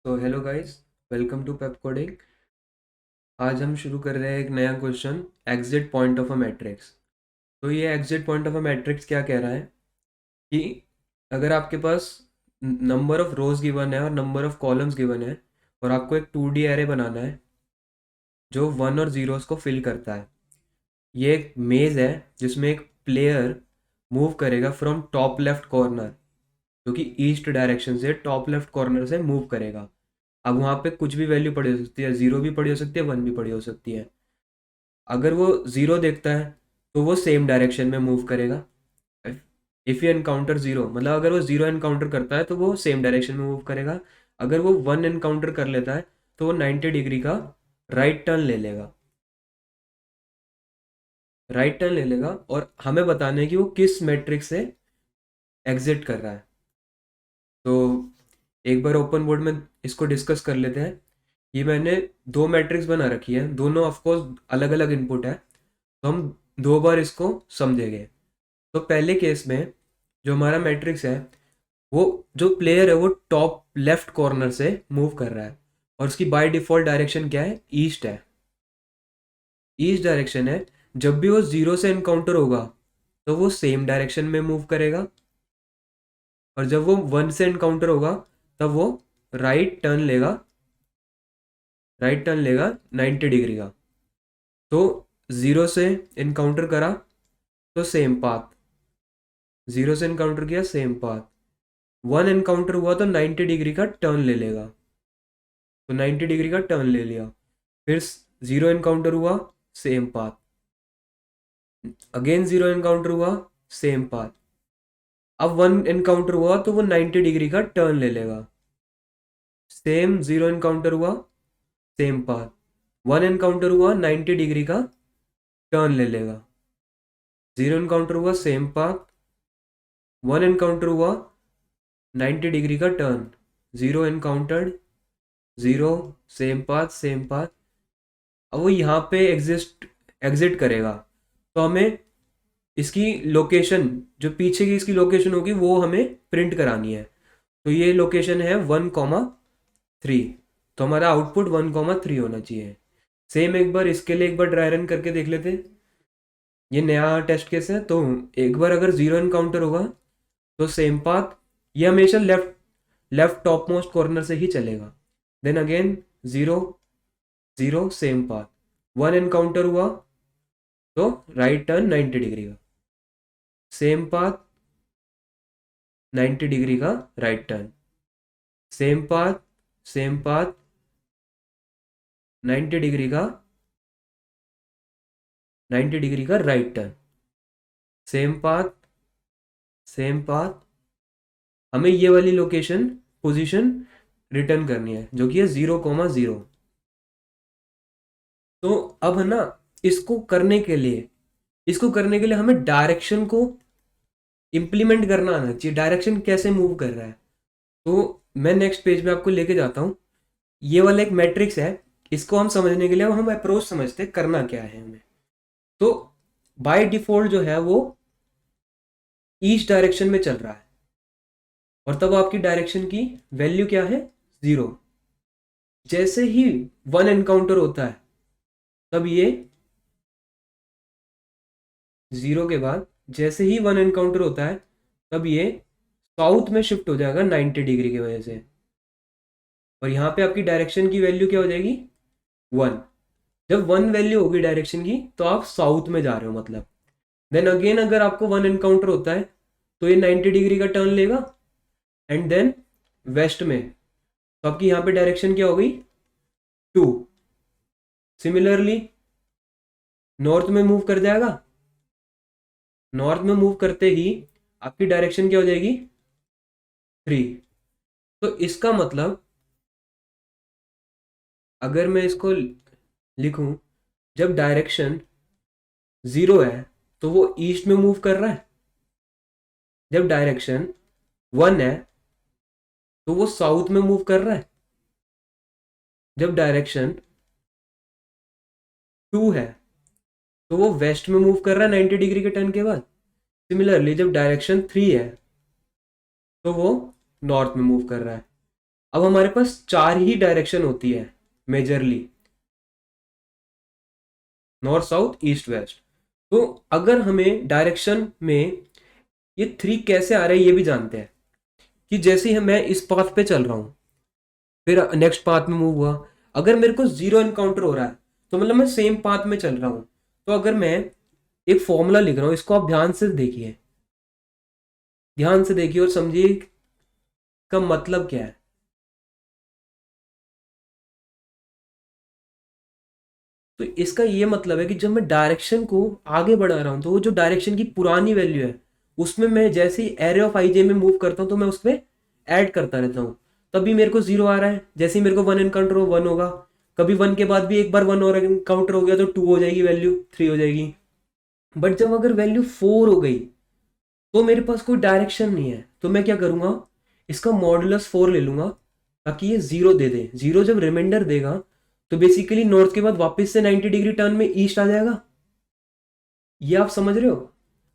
तो hello guys, welcome to Pepcoding. आज हम शुरू कर रहे हैं एक नया question, exit point of a matrix. तो ये exit point of a matrix क्या कह रहा है कि अगर आपके पास नंबर ऑफ रोज गिवन है और नंबर ऑफ कॉलम्स गिवन है और आपको एक 2D एरे बनाना है जो वन और जीरोस को फिल करता है। ये एक मेज है जिसमें एक प्लेयर मूव करेगा फ्रॉम टॉप लेफ्ट कॉर्नर, जो कि ईस्ट डायरेक्शन से टॉप लेफ्ट कॉर्नर से मूव करेगा। अब वहाँ पे कुछ भी वैल्यू पड़ी हो सकती है, जीरो भी पड़ी हो सकती है, वन भी पड़ी हो सकती है। अगर वो जीरो देखता है तो वो सेम डायरेक्शन में मूव करेगा। इफ़ यू एनकाउंटर जीरो, मतलब अगर वो जीरो एनकाउंटर करता है तो वो सेम डायरेक्शन में मूव करेगा। अगर वो वन एनकाउंटर कर लेता है तो वो 90 डिग्री का राइट टर्न ले लेगा। राइट टर्न ले लेगा और हमें बताना है कि वो किस मैट्रिक्स से एग्जिट कर रहा है। तो एक बार ओपन बोर्ड में इसको डिस्कस कर लेते हैं। ये मैंने दो मैट्रिक्स बना रखी है, दोनों ऑफकोर्स अलग अलग इनपुट है, तो हम दो बार इसको समझेंगे। तो पहले केस में जो हमारा मैट्रिक्स है, वो जो प्लेयर है वो टॉप लेफ्ट कॉर्नर से मूव कर रहा है और उसकी बाय डिफॉल्ट डायरेक्शन क्या है, ईस्ट है। ईस्ट डायरेक्शन है। जब भी वो जीरो से एनकाउंटर होगा तो वो सेम डायरेक्शन में मूव करेगा, और जब वो वन से एनकाउंटर होगा तब वो राइट टर्न लेगा। राइट टर्न लेगा 90 डिग्री का। तो जीरो से इनकाउंटर करा तो सेम पाथ, जीरो से इनकाउंटर किया सेम पाथ। वन इनकाउंटर हुआ तो 90 डिग्री का टर्न ले लेगा, तो 90 डिग्री का टर्न ले लिया। फिर जीरो इनकाउंटर हुआ, same path. Again zero encounter हुआ, सेम पाथ। अब वन इनकाउंटर हुआ तो वो 90 डिग्री का टर्न ले लेगा। सेम जीरो इनकाउंटर हुआ, सेम पाथ। वन इनकाउंटर हुआ, 90 डिग्री का टर्न ले लेगा। जीरो इनकाउंटर हुआ, सेम पाथ। वन एनकाउंटर हुआ, 90 डिग्री का turn. Zero encountered, zero, same path same path. अब वो यहाँ पे एग्जिट करेगा, तो हमें इसकी लोकेशन, जो पीछे की इसकी लोकेशन होगी वो हमें प्रिंट करानी है। तो ये लोकेशन है 1,3। तो हमारा आउटपुट 1,3 होना चाहिए। सेम एक बार इसके लिए एक बार ड्राई रन करके देख लेते। ये नया टेस्ट केस है, तो एक बार अगर जीरो एनकाउंटर होगा तो सेम पाथ, ये हमेशा left left top most corner से ही चलेगा। Then again zero, zero same path. One encounter हुआ तो राइट टर्न 90 डिग्री का, सेम पाथ, 90 डिग्री का right turn, same path, same path, 90 degree का, 90 डिग्री का right turn, same path, same path. हमें ये वाली लोकेशन, पोजीशन रिटर्न करनी है जो कि है 0,0। तो अब है ना, इसको करने के लिए इसको करने के लिए हमें डायरेक्शन को इम्प्लीमेंट करना आना चाहिए। डायरेक्शन कैसे मूव कर रहा है, तो मैं नेक्स्ट पेज में आपको लेके जाता हूँ। ये वाला एक मैट्रिक्स है, इसको हम समझने के लिए अब हम अप्रोच समझते हैं, करना क्या है हमें। तो बाय डिफॉल्ट जो है वो ईस्ट डायरेक्शन में चल रहा है, और तब आपकी डायरेक्शन की वैल्यू क्या है, जीरो। जैसे ही वन एनकाउंटर होता है तब ये जीरो के बाद जैसे ही वन एनकाउंटर होता है तब ये साउथ में शिफ्ट हो जाएगा 90 डिग्री की वजह से। और यहाँ पे आपकी डायरेक्शन की वैल्यू क्या हो जाएगी, वन। जब वन वैल्यू होगी डायरेक्शन की तो आप साउथ में जा रहे हो मतलब। देन अगेन अगर आपको वन एनकाउंटर होता है तो ये 90 डिग्री का टर्न लेगा, एंड देन वेस्ट में, तो आपकी यहाँ पे डायरेक्शन क्या हो गई, टू। सिमिलरली नॉर्थ में मूव कर जाएगा। नॉर्थ में मूव करते ही आपकी डायरेक्शन क्या हो जाएगी, थ्री। तो इसका मतलब अगर मैं इसको लिखूं, जब डायरेक्शन जीरो है तो वो ईस्ट में मूव कर रहा है। जब डायरेक्शन वन है तो वो साउथ में मूव कर रहा है। जब डायरेक्शन टू है तो वो वेस्ट में मूव कर रहा है 90 डिग्री के टर्न के बाद। सिमिलरली जब डायरेक्शन थ्री है तो वो नॉर्थ में मूव कर रहा है। अब हमारे पास 4 ही डायरेक्शन होती है majorly, north south east west. तो अगर हमें डायरेक्शन में ये 3 कैसे आ रहे हैं ये भी जानते हैं, कि जैसे ही मैं इस पाथ पे चल रहा हूँ, फिर नेक्स्ट पाथ में मूव हुआ, अगर मेरे को 0 एनकाउंटर हो रहा है तो मतलब मैं सेम पाथ में चल रहा हूँ। तो अगर मैं एक फॉर्मूला लिख रहा हूँ, इसको आप ध्यान से देखिए, ध्यान से देखिए और समझिए का मतलब क्या है। तो इसका ये मतलब है कि जब मैं डायरेक्शन को आगे बढ़ा रहा हूं तो वो जो डायरेक्शन की पुरानी वैल्यू है उसमें मैं जैसे ही एरे ऑफ आई जे में मूव करता हूं तो मैं उसमें ऐड करता रहता हूं। तभी मेरे को 0 आ रहा है, जैसे ही मेरे को 1 एनकाउंटर हो 1 होगा, कभी 1 के बाद भी एक बार 1 और एनकाउंटर हो गया तो 2 हो जाएगी, वैल्यू 3 हो जाएगी। बट जब अगर वैल्यू 4 हो गई तो मेरे पास कोई डायरेक्शन नहीं है, तो मैं क्या करूंगा, इसका मॉडुलस 4 ले लूंगा ताकि ये 0 दे दे। 0 जब रिमाइंडर देगा तो बेसिकली नॉर्थ के बाद वापस से 90 डिग्री टर्न में ईस्ट आ जाएगा। ये आप समझ रहे हो?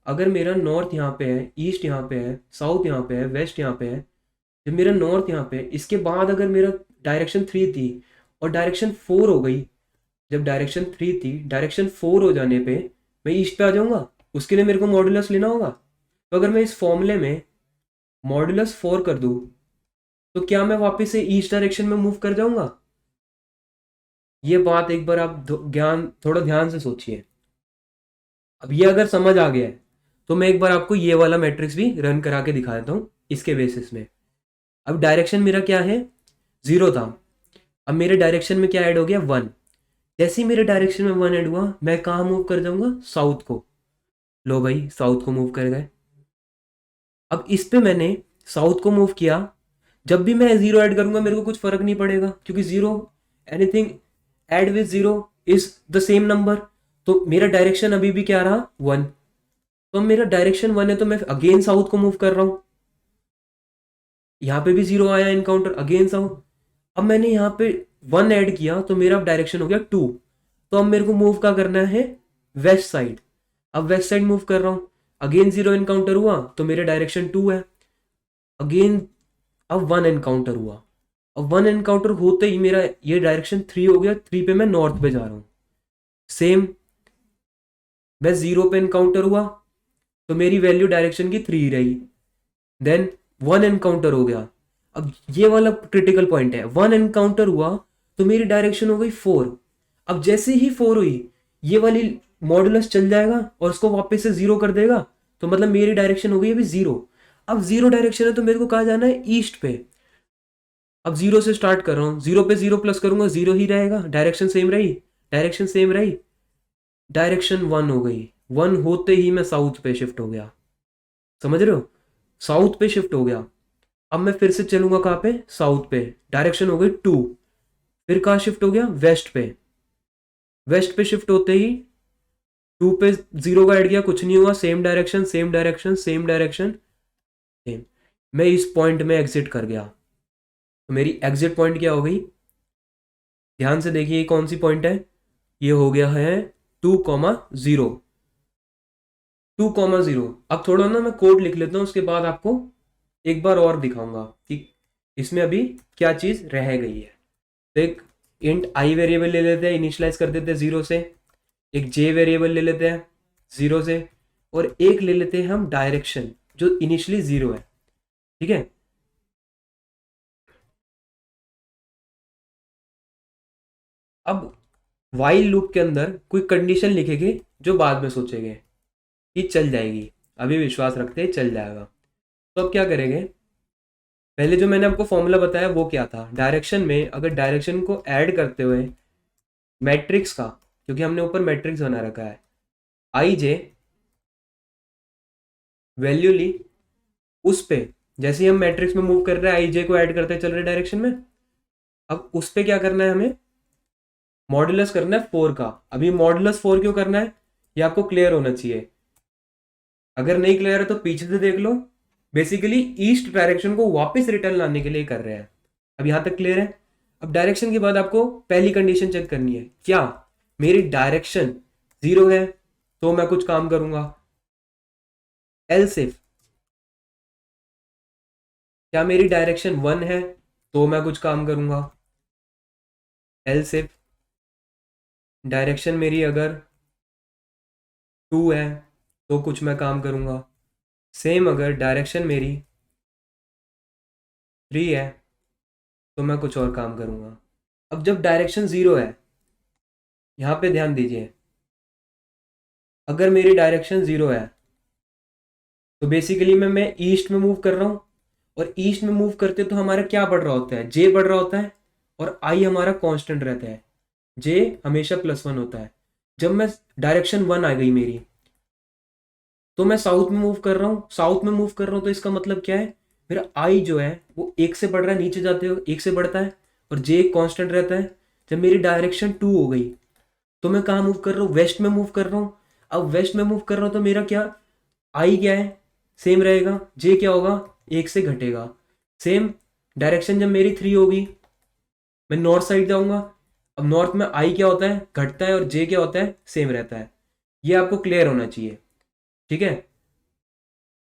अगर मेरा नॉर्थ यहाँ पे है, ईस्ट यहाँ पे है, साउथ यहाँ पे है, वेस्ट यहाँ पे है, जब मेरा नॉर्थ यहाँ पे है, इसके बाद अगर मेरा डायरेक्शन 3 थी और डायरेक्शन 4 हो गई, जब डायरेक्शन 3 थी डायरेक्शन 4 हो जाने पे मैं ईस्ट पे आ जाऊंगा, उसके लिए मेरे को मॉडुलस लेना होगा। तो अगर मैं इस फॉर्मूले में मॉडुलस 4 कर दूं तो क्या मैं वापस से ईस्ट डायरेक्शन में मूव कर जाऊंगा? ये बात एक बार आप ज्ञान थोड़ा ध्यान से सोचिए। अब ये अगर समझ आ गया है तो मैं एक बार आपको ये वाला मैट्रिक्स भी रन करा के दिखा देता हूँ इसके बेसिस में। अब डायरेक्शन मेरा क्या है, 0 था, अब मेरे डायरेक्शन में क्या ऐड हो गया, 1। जैसे ही मेरे डायरेक्शन में 1 ऐड हुआ मैं कहाँ मूव कर जाऊंगा, साउथ को। लो भाई साउथ को मूव कर गए। अब इस पे मैंने साउथ को मूव किया, जब भी मैं 0 ऐड करूंगा मेरे को कुछ फर्क नहीं पड़ेगा क्योंकि 0, anything add with 0 is the same number. तो मेरा डायरेक्शन अभी भी क्या रहा, 1। तो मेरा डायरेक्शन 1 है तो मैं अगेन साउथ को मूव कर रहा हूं, यहाँ पे भी 0 आया एनकाउंटर, अगेन साउथ। अब मैंने यहाँ पे 1 ऐड किया तो मेरा डायरेक्शन हो गया 2। तो अब मेरे को मूव क्या करना है, वेस्ट साइड। अब वेस्ट साइड मूव कर रहा हूँ, अगेन 0 एनकाउंटर हुआ तो मेरा डायरेक्शन 2 है, अगेन अब 1 एनकाउंटर हुआ। अब 1 एनकाउंटर होते ही मेरा ये डायरेक्शन 3 हो गया, 3 पे मैं नॉर्थ पे जा रहा हूँ। सेम, मैं 0 पे एनकाउंटर हुआ तो मेरी वैल्यू डायरेक्शन की 3 रही, देन 1 एनकाउंटर हो गया। अब ये वाला क्रिटिकल पॉइंट है, 1 एनकाउंटर हुआ तो मेरी डायरेक्शन हो गई 4। अब जैसे ही 4 हुई ये वाली मॉडुलस चल जाएगा और उसको वापस से 0 कर देगा, तो मतलब मेरी डायरेक्शन हो गई अभी 0। अब 0 डायरेक्शन है तो मेरे को कहा जाना है ईस्ट पे। अब 0 से स्टार्ट कर रहा हूँ, 0 पे 0 प्लस करूंगा 0 ही रहेगा, डायरेक्शन सेम रही, डायरेक्शन सेम रही, डायरेक्शन 1 हो गई। 1 होते ही मैं साउथ पे शिफ्ट हो गया, समझ रहे हो, साउथ पे शिफ्ट हो गया। अब मैं फिर से चलूंगा कहाँ पे, साउथ पे, डायरेक्शन हो गई 2। फिर कहाँ शिफ्ट हो गया, वेस्ट पे। वेस्ट पे शिफ्ट होते ही 2 पे 0 का ऐड किया, कुछ नहीं हुआ, same direction same direction same direction same. मैं इस पॉइंट में एग्जिट कर गया, तो मेरी एग्जिट पॉइंट क्या हो गई, ध्यान से देखिए कौन सी पॉइंट है, ये हो गया है 2,0। 2,0। अब थोड़ा ना मैं कोड लिख लेता हूँ, उसके बाद आपको एक बार और दिखाऊंगा कि इसमें अभी क्या चीज रह गई है। तो एक इंट आई वेरिएबल ले लेते हैं, इनिशियलाइज कर देते हैं 0 से, एक जे वेरिएबल ले लेते हैं 0 से, और एक ले लेते हैं हम डायरेक्शन जो इनिशियली 0 है, ठीक है। अब वाइल लूप के अंदर कोई कंडीशन लिखेंगे जो बाद में सोचेंगे कि चल जाएगी, अभी विश्वास रखते हैं चल जाएगा। तो अब क्या करेंगे, पहले जो मैंने आपको फॉर्मूला बताया वो क्या था, डायरेक्शन में अगर डायरेक्शन को ऐड करते हुए मैट्रिक्स का, क्योंकि हमने ऊपर मैट्रिक्स बना रखा है, आई जे वैल्यू ली, उस पे जैसे ही हम मैट्रिक्स में मूव कर रहे हैं आई जे को ऐड करते चल रहे डायरेक्शन में, अब उस पे क्या करना है, हमें मॉडुलस करना है 4 का। अभी मॉडुलस 4 क्यों करना है ये आपको क्लियर होना चाहिए, अगर नहीं क्लियर है तो पीछे से देख लो। बेसिकली ईस्ट डायरेक्शन को वापस रिटर्न लाने के लिए कर रहे हैं। अब यहां तक क्लियर है। अब डायरेक्शन के बाद आपको पहली कंडीशन चेक करनी है, क्या मेरी डायरेक्शन 0 है तो मैं कुछ काम करूंगा, एल्स इफ क्या मेरी डायरेक्शन 1 है तो मैं कुछ काम करूँगा, एल्स इफ डायरेक्शन मेरी अगर 2 है तो कुछ मैं काम करूँगा, सेम अगर डायरेक्शन मेरी 3 है तो मैं कुछ और काम करूँगा। अब जब डायरेक्शन 0 है, यहाँ पे ध्यान दीजिए, अगर मेरी डायरेक्शन 0 है तो बेसिकली मैं ईस्ट में मूव कर रहा हूँ, और ईस्ट में मूव करते तो हमारा क्या बढ़ रहा होता है, जे बढ़ रहा होता है, और आई हमारा कांस्टेंट रहता है, जे हमेशा +1 होता है। जब मैं डायरेक्शन 1 आ गई मेरी, तो मैं साउथ में मूव कर रहा हूँ, साउथ में मूव कर रहा हूँ, तो इसका मतलब क्या है, मेरा आई जो है वो 1 से बढ़ रहा है, नीचे जाते हो 1 से बढ़ता है, और जे एक कांस्टेंट रहता है। जब मेरी डायरेक्शन 2 हो गई तो मैं कहाँ मूव कर रहा हूँ, वेस्ट में मूव कर रहा हूँ। अब वेस्ट में मूव कर रहा हूँ तो मेरा क्या, आई क्या है, सेम रहेगा, जे क्या होगा, 1 से घटेगा। सेम डायरेक्शन जब मेरी 3 होगी, मैं नॉर्थ साइड जाऊंगा। अब नॉर्थ में आई क्या होता है, घटता है, और जे क्या होता है, सेम रहता है। ये आपको क्लियर होना चाहिए, ठीक है।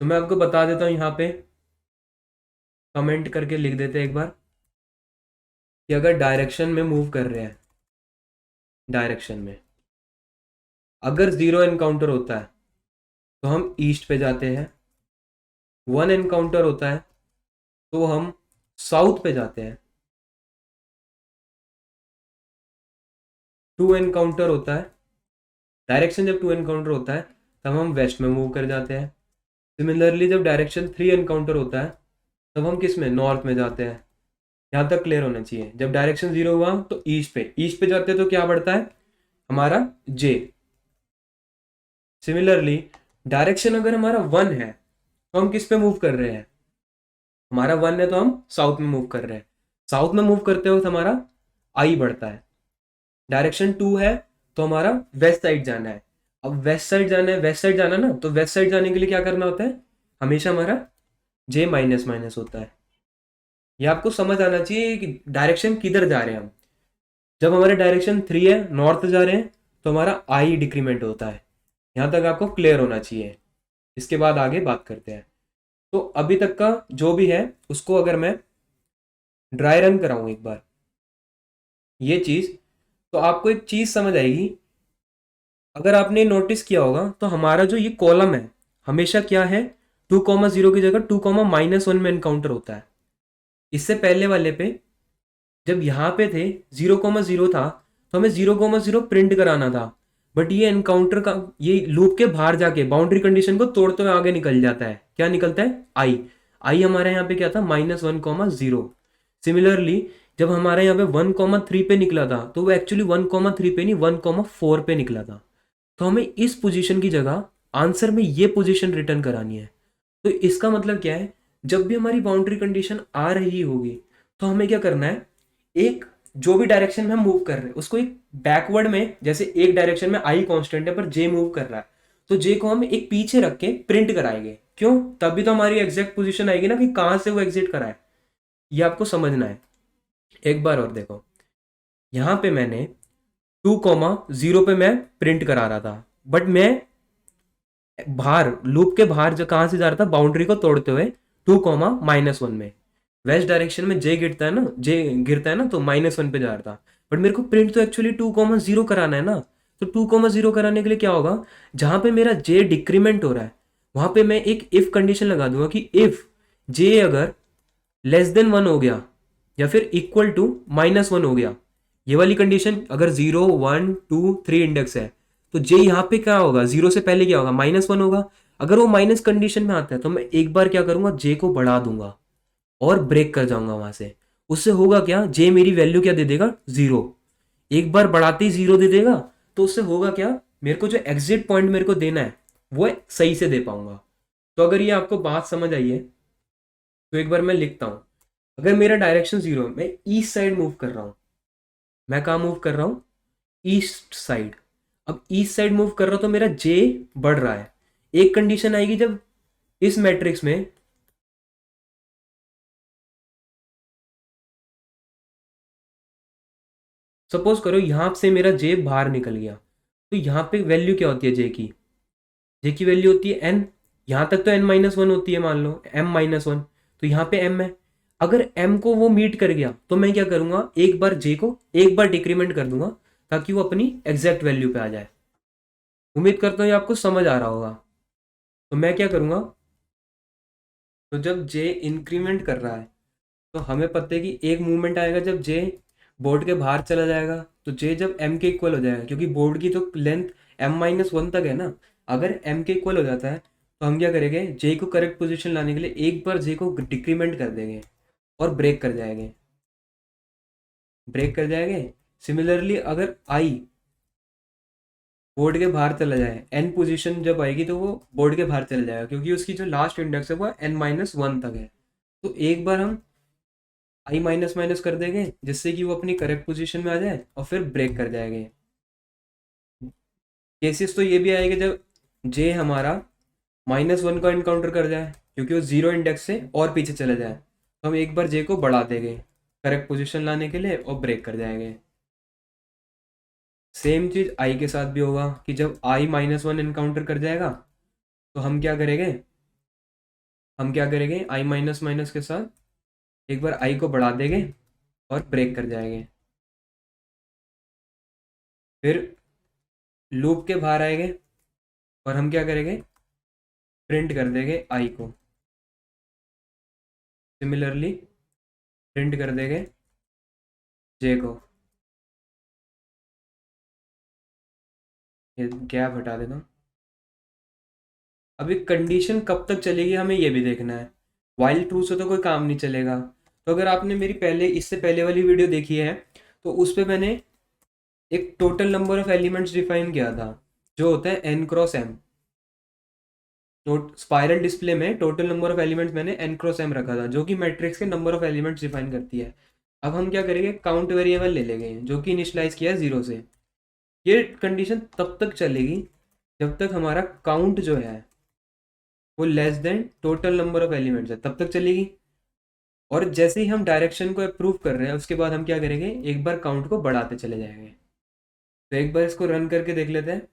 तो मैं आपको बता देता हूँ, यहाँ पे कमेंट करके लिख देते हैं एक बार कि अगर डायरेक्शन में मूव कर रहे हैं, डायरेक्शन में अगर 0 एनकाउंटर होता है तो हम ईस्ट पे जाते हैं, 1 एनकाउंटर होता है तो हम साउथ पे जाते हैं, 2 एनकाउंटर होता है, डायरेक्शन जब 2 एनकाउंटर होता है तब हम वेस्ट में मूव कर जाते हैं। सिमिलरली जब डायरेक्शन 3 एनकाउंटर होता है तब हम किस में, नॉर्थ में जाते हैं। यहाँ तक क्लियर होना चाहिए। जब डायरेक्शन 0 हुआ तो ईस्ट पे जाते हैं तो क्या बढ़ता है, हमारा जे। सिमिलरली डायरेक्शन अगर हमारा 1 है तो हम किस पे मूव कर रहे हैं, हमारा 1 है तो हम साउथ में मूव कर रहे हैं। साउथ में मूव करते वक्त हमारा आई बढ़ता है। डायरेक्शन 2 है तो हमारा वेस्ट साइड जाना है। अब वेस्ट साइड जाना है, वेस्ट साइड जाना ना, तो वेस्ट साइड जाने के लिए क्या करना होता है, हमेशा हमारा जे माइनस माइनस होता है। ये आपको समझ आना चाहिए कि डायरेक्शन किधर जा रहे हैं हम। जब हमारे डायरेक्शन 3 है, नॉर्थ जा रहे हैं, तो हमारा आई डिक्रीमेंट होता है। यहाँ तक आपको क्लियर होना चाहिए। इसके बाद आगे बात करते हैं। तो अभी तक का जो भी है उसको अगर मैं ड्राई रन कराऊं एक बार, ये चीज़, तो आपको एक चीज़ समझ आएगी। अगर आपने नोटिस किया होगा तो हमारा जो ये कॉलम है हमेशा क्या है, 2,0 की जगह 2,-1 में एनकाउंटर होता है। इससे पहले वाले पे जब यहाँ पे थे 0,0 था तो हमें 0,0 प्रिंट कराना था, बट ये एनकाउंटर का ये लूप के बाहर जाके बाउंड्री कंडीशन को तोड़ते हुए आगे निकल जाता है। क्या निकलता है, आई। आई हमारे यहाँ पे क्या था, -1,0। सिमिलरली जब हमारे यहाँ पे 1,3 पे निकला था तो वो एक्चुअली 1,3 पे नहीं 1,4 पे निकला था। तो हमें इस पोजीशन की जगह आंसर में ये पोजीशन रिटर्न करानी है। तो इसका मतलब क्या है, जब भी हमारी बाउंड्री कंडीशन आ रही होगी तो हमें क्या करना है, एक जो भी डायरेक्शन में हम मूव कर रहे हैं उसको एक बैकवर्ड में, जैसे एक डायरेक्शन में आई कांस्टेंट है पर जे मूव कर रहा है, तो जे को हम एक पीछे रख के प्रिंट कराएंगे। क्यों, तभी तो हमारी एग्जैक्ट पोजीशन आएगी ना कि कहाँ से वो एग्जिट करा है। ये आपको समझना है। एक बार और देखो, यहाँ पे मैंने 2,0 पे मैं प्रिंट करा रहा था, बट मैं बाहर लूप के बाहर जो कहाँ से जा रहा था, बाउंड्री को तोड़ते हुए 2,-1 में। वेस्ट डायरेक्शन में जे गिरता है ना, जे गिरता है ना, तो -1 पे जा रहा था। बट मेरे को प्रिंट तो एक्चुअली 2,0 कराना है ना। तो 2,0 कराने के लिए क्या होगा, जहां पे मेरा जे डिक्रीमेंट हो रहा है वहां पे मैं एक इफ कंडीशन लगा दूंगा कि इफ जे अगर <<1 हो गया या फिर =-1 हो गया, ये वाली कंडीशन अगर 0, 1, 2, 3 इंडेक्स है तो जे यहाँ पे क्या होगा, 0 से पहले क्या होगा, -1 होगा। अगर वो माइनस कंडीशन में आता है तो मैं एक बार क्या करूंगा, जे को बढ़ा दूंगा और ब्रेक कर जाऊंगा वहां से। उससे होगा क्या, जे मेरी वैल्यू क्या दे देगा, 0। एक बार बढ़ाते ही 0 दे देगा, तो उससे होगा क्या, मेरे को जो एग्जिट पॉइंट मेरे को देना है वो सही से दे पाऊंगा। तो अगर ये आपको बात समझ आई है तो एक बार मैं लिखता हूं। अगर मेरा डायरेक्शन 0 है, मैं ईस्ट साइड मूव कर रहा हूं, मैं कहा मूव कर रहा हूं, ईस्ट साइड। अब ईस्ट साइड मूव कर रहा हूं तो मेरा जे बढ़ रहा है। एक कंडीशन आएगी जब इस मैट्रिक्स में सपोज करो यहां से मेरा जे बाहर निकल गया, तो यहां पे वैल्यू क्या होती है जे की, जे की वैल्यू होती है n। यहां तक तो n-1 होती है, मान लो m-1, तो यहाँ पे m है। अगर एम को वो मीट कर गया तो मैं क्या करूंगा, एक बार जे को एक बार डिक्रीमेंट कर दूंगा ताकि वो अपनी एग्जैक्ट वैल्यू पे आ जाए। उम्मीद करता हूँ ये आपको समझ आ रहा होगा। तो मैं क्या करूंगा, तो जब जे इंक्रीमेंट कर रहा है तो हमें पता है कि एक मूवमेंट आएगा जब जे बोर्ड के बाहर चला जाएगा, तो जे जब एम के इक्वल हो जाएगा, क्योंकि बोर्ड की तो लेंथ m-1 तक है ना। अगर एम के इक्वल हो जाता है तो हम क्या करेंगे, जे को करेक्ट पोजीशन लाने के लिए एक बार जे को डिक्रीमेंट कर देंगे और ब्रेक कर जाएंगे। सिमिलरली अगर आई बोर्ड के बाहर चला जाए, एन पोजीशन जब आएगी तो वो बोर्ड के बाहर चला जाएगा, क्योंकि उसकी जो लास्ट इंडेक्स है वो n-1 तक है। तो एक बार हम आई माइनस माइनस कर देंगे जिससे कि वो अपनी करेक्ट पोजीशन में आ जाए और फिर ब्रेक कर जाएंगे। केसेस तो ये भी आएगा जब जे हमारा -1 को इनकाउंटर कर जाए, क्योंकि वो जीरो इंडेक्स से और पीछे चले जाए, तो हम एक बार जे को बढ़ा देंगे करेक्ट पोजीशन लाने के लिए और ब्रेक कर जाएंगे। सेम चीज आई के साथ भी होगा कि जब आई -1 इनकाउंटर कर जाएगा तो हम क्या करेंगे आई माइनस माइनस के साथ एक बार आई को बढ़ा देंगे और ब्रेक कर जाएंगे। फिर लूप के बाहर आएंगे और हम क्या करेंगे, प्रिंट कर देंगे आई को। सिमिलरली प्रिंट कर देंगे जे को। ये गैप हटा देता हूँ। अभी कंडीशन कब तक चलेगी हमें ये भी देखना है, वाइल ट्रू से तो कोई काम नहीं चलेगा। तो अगर आपने मेरी इससे पहले वाली वीडियो देखी है तो उस पर मैंने एक total number of elements define किया था जो होता है n क्रॉस एम। तो स्पाइरल डिस्प्ले में टोटल नंबर ऑफ एलिमेंट्स मैंने n क्रॉस एम रखा था, जो कि मैट्रिक्स के नंबर ऑफ एलिमेंट्स डिफाइन करती है। अब हम क्या करेंगे, काउंट वेरिएबल ले लेंगे जो कि इनिशलाइज किया है 0 से। ये कंडीशन तब तक चलेगी जब तक हमारा काउंट जो है वो less than total number of elements है, तब तक चलेगी। और जैसे ही हम डायरेक्शन को अप्रूव कर रहे हैं उसके बाद हम क्या करेंगे, एक बार काउंट को बढ़ाते चले जाएंगे। तो एक बार इसको रन करके देख लेते हैं।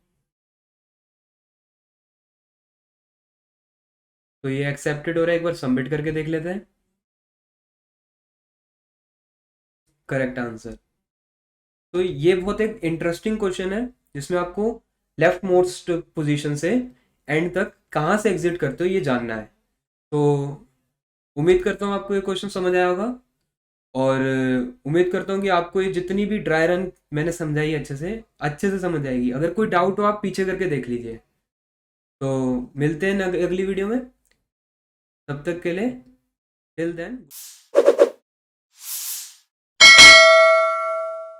तो ये एक्सेप्टेड हो रहा है, एक बार सबमिट करके देख लेते हैं। Correct answer. तो ये बहुत एक इंटरेस्टिंग क्वेश्चन है जिसमें आपको लेफ्ट मोस्ट पोजीशन से एंड तक कहाँ से एग्जिट करते हो ये जानना है। तो उम्मीद करता हूँ आपको ये क्वेश्चन समझ आया होगा। और उम्मीद करता हूँ कि आपको ये जितनी भी ड्राई रन मैंने समझाई अच्छे से समझ आएगी। अगर कोई डाउट हो आप पीछे करके देख लीजिए। तो मिलते हैं अगली वीडियो में, तब तक के लिए टिल देन।